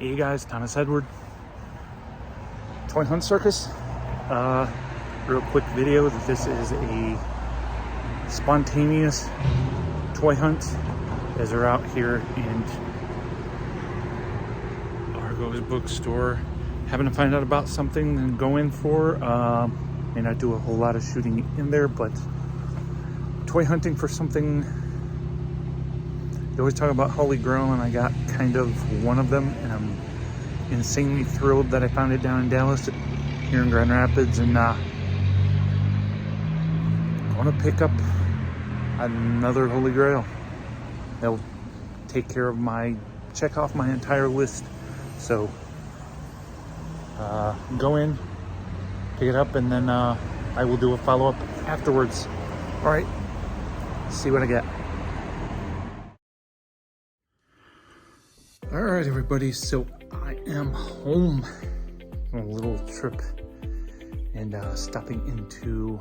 Hey guys, Thomas Edward, Toy Hunt Circus. Real quick video. This is a spontaneous toy hunt as we're out here in Argos Bookstore, having to find out about something and go in for. May not do a whole lot of shooting in there, but toy hunting for something. They always talk about Holy Grail, and I got kind of one of them, and I'm insanely thrilled that I found it down in Dallas, here in Grand Rapids, and I want to pick up another Holy Grail. They'll take care of check off my entire list. So go in, pick it up, and then I will do a follow-up afterwards. All right, see what I get. All right, everybody, so I am home on a little trip and stopping into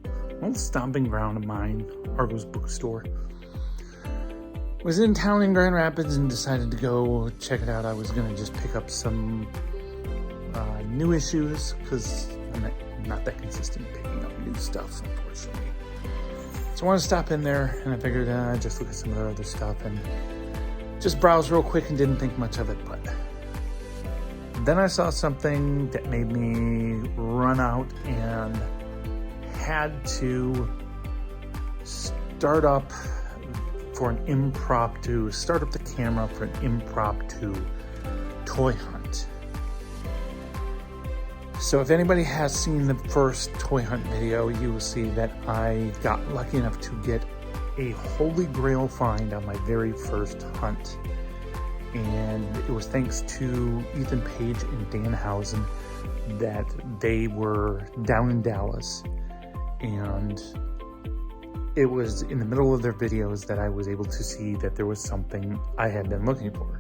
an old stomping ground of mine, Argos Bookstore. Was in town in Grand Rapids and decided to go check it out. I was gonna just pick up some new issues because I'm not that consistent picking up new stuff, unfortunately. So I wanted to stop in there, and I figured I'd just look at some of the other stuff and just browse real quick and didn't think much of it. But then I saw something that made me run out and had to start up the camera for an impromptu toy hunt. So if anybody has seen the first toy hunt video, you will see that I got lucky enough to get a Holy Grail find on my very first hunt. And it was thanks to Ethan Page and Dan Housen that they were down in Dallas, and it was in the middle of their videos that I was able to see that there was something I had been looking for.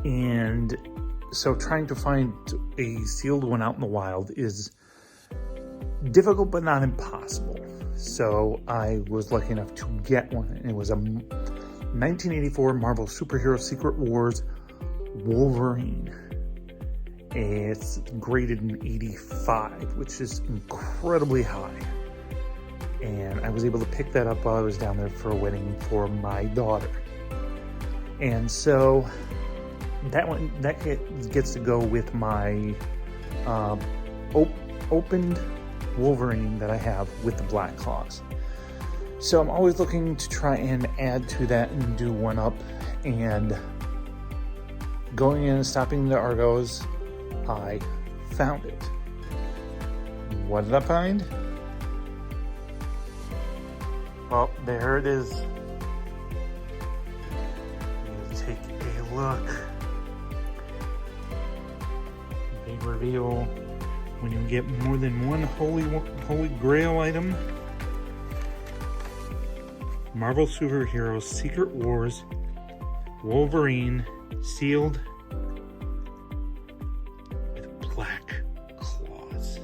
And so trying to find a sealed one out in the wild is difficult but not impossible. So I was lucky enough to get one, and it was a 1984 Marvel Superhero Secret Wars Wolverine. It's graded an 85, which is incredibly high. And I was able to pick that up while I was down there for a wedding for my daughter. And so that gets to go with my opened Wolverine that I have with the black claws. So I'm always looking to try and add to that and do one up. And going in and stopping the Argos, I found it. What did I find? Well, there it is. Let's take a look. Big reveal. When you get more than one Holy Grail item. Marvel Superhero Secret Wars Wolverine, sealed with black claws.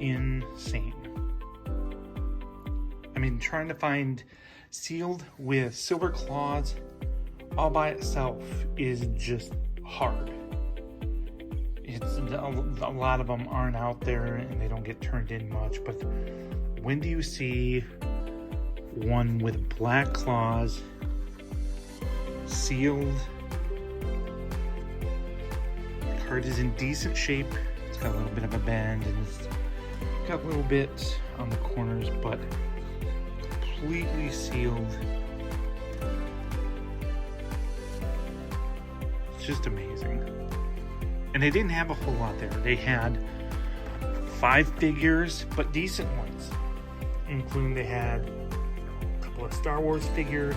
Insane. I mean, trying to find sealed with silver claws all by itself is just hard. A lot of them aren't out there and they don't get turned in much, but when do you see one with black claws, sealed? The card is in decent shape. It's got a little bit of a bend and it's got a little bit on the corners, but completely sealed. It's just amazing. And they didn't have a whole lot there. They had 5 figures, but decent ones, including they had a couple of Star Wars figures,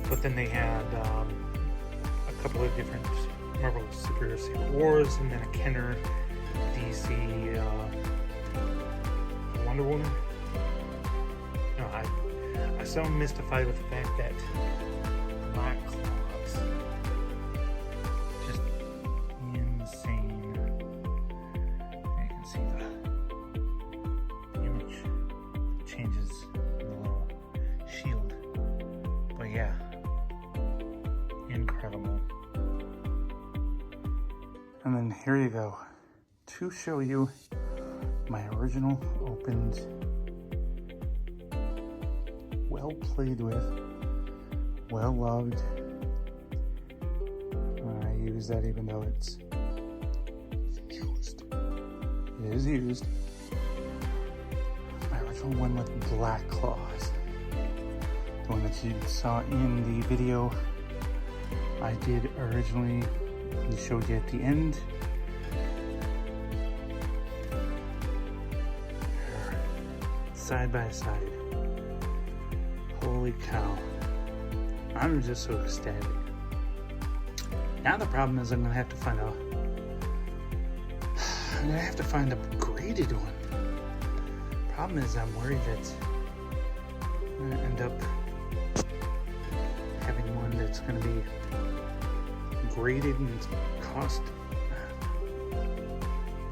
but then they had a couple of different Marvel Superhero Secret Wars, and then a Kenner DC Wonder Woman. No, I'm so mystified with the fact that black claws, just insane. You can see the image changes in the little shield, but yeah, incredible. And then here you go, to show you my original opened, well played with, well loved. I use that even though it's used. It is used. My original one with black claws. The one that you saw in the video I did originally, and showed you at the end. Side by side. Holy cow. I'm just so ecstatic. Now the problem is I'm gonna have to find a graded one. Problem is I'm worried that I'm gonna end up having one that's gonna be graded and it's cost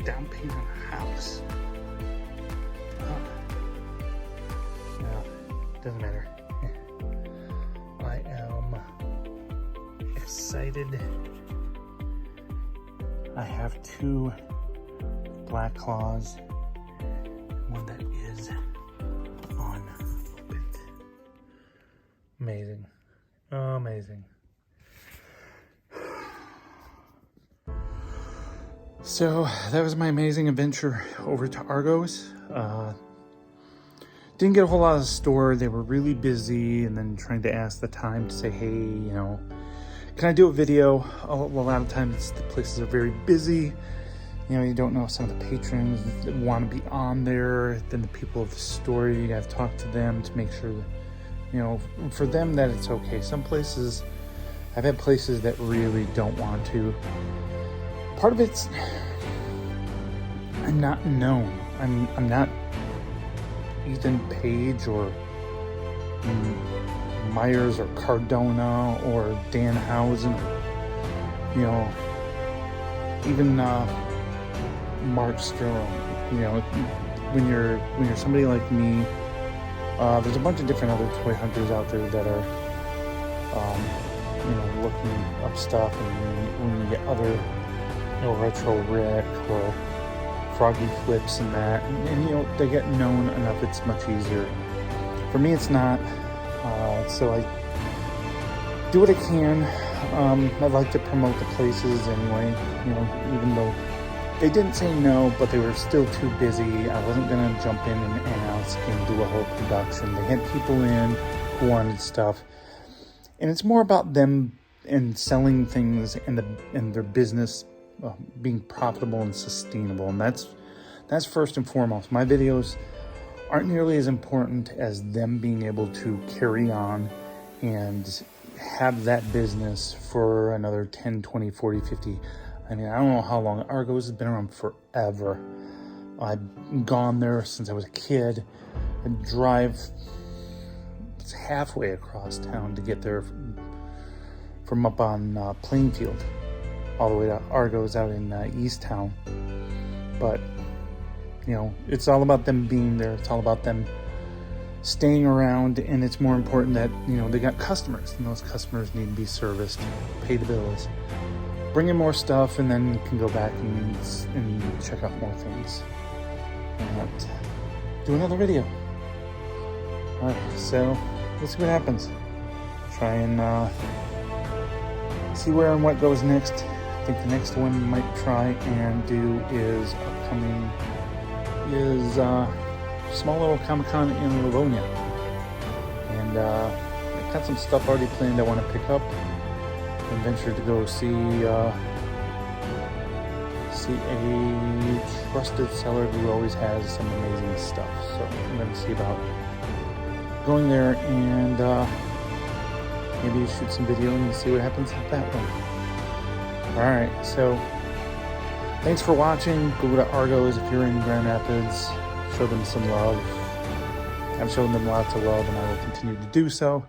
down payment on a house. Well, doesn't matter. I am excited. I have 2 black claws, one that is unopened. Amazing. Oh, amazing. So that was my amazing adventure over to Argos. Didn't get a whole lot of the store. They were really busy, and then trying to ask the time to say, hey, you know, can I do a video? A lot of times the places are very busy. You know, you don't know some of the patrons that want to be on there. Then the people of the store, you got to talk to them to make sure that, you know, for them that it's okay. Some places, I've had places that really don't want to. Part of it's, I'm not known. I'm not Ethan Page or Myers or Cardona or Dan Housen, you know, even Mark Sterling. You know, when you're somebody like me, there's a bunch of different other toy hunters out there that are, you know, looking up stuff, and when you get other, you know, Retro Rick or Froggy Flips and that, and you know, they get known enough, it's much easier. For me, it's not. So I do what I can. I like to promote the places anyway, you know, even though they didn't say no, but they were still too busy. I wasn't going to jump in and ask and do a whole production. They had people in who wanted stuff. And it's more about them and selling things and their business being profitable and sustainable. And that's first and foremost. My videos aren't nearly as important as them being able to carry on and have that business for another 10, 20, 40, 50. I mean, I don't know how long. Argos has been around forever. I've gone there since I was a kid. I drive halfway across town to get there from up on Plainfield all the way to Argos out in East Town. But you know, it's all about them being there. It's all about them staying around, and it's more important that, you know, they got customers, and those customers need to be serviced, pay the bills, bring in more stuff, and then can go back and check out more things. And do another video. All right, so let's see what happens. Try and see where and what goes next. I think the next one we might try and do is upcoming. Is small little Comic-Con in Livonia, and I've got some stuff already planned I want to pick up and venture to go see a trusted seller who always has some amazing stuff. So I'm going to see about going there and maybe shoot some video and see what happens with that one. All right, so thanks for watching. Go to Argos if you're in Grand Rapids. Show them some love. I've shown them lots of love, and I will continue to do so.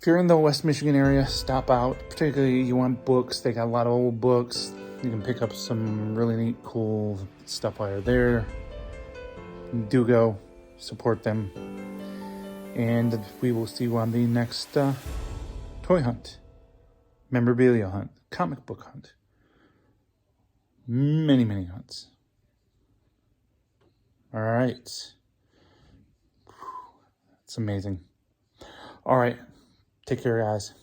If you're in the West Michigan area, stop out. Particularly you want books. They got a lot of old books. You can pick up some really neat, cool stuff while you're there. Do go. Support them. And we will see you on the next toy hunt, memorabilia hunt, comic book hunt. many, many hunts. All right. It's amazing. All right. Take care, guys.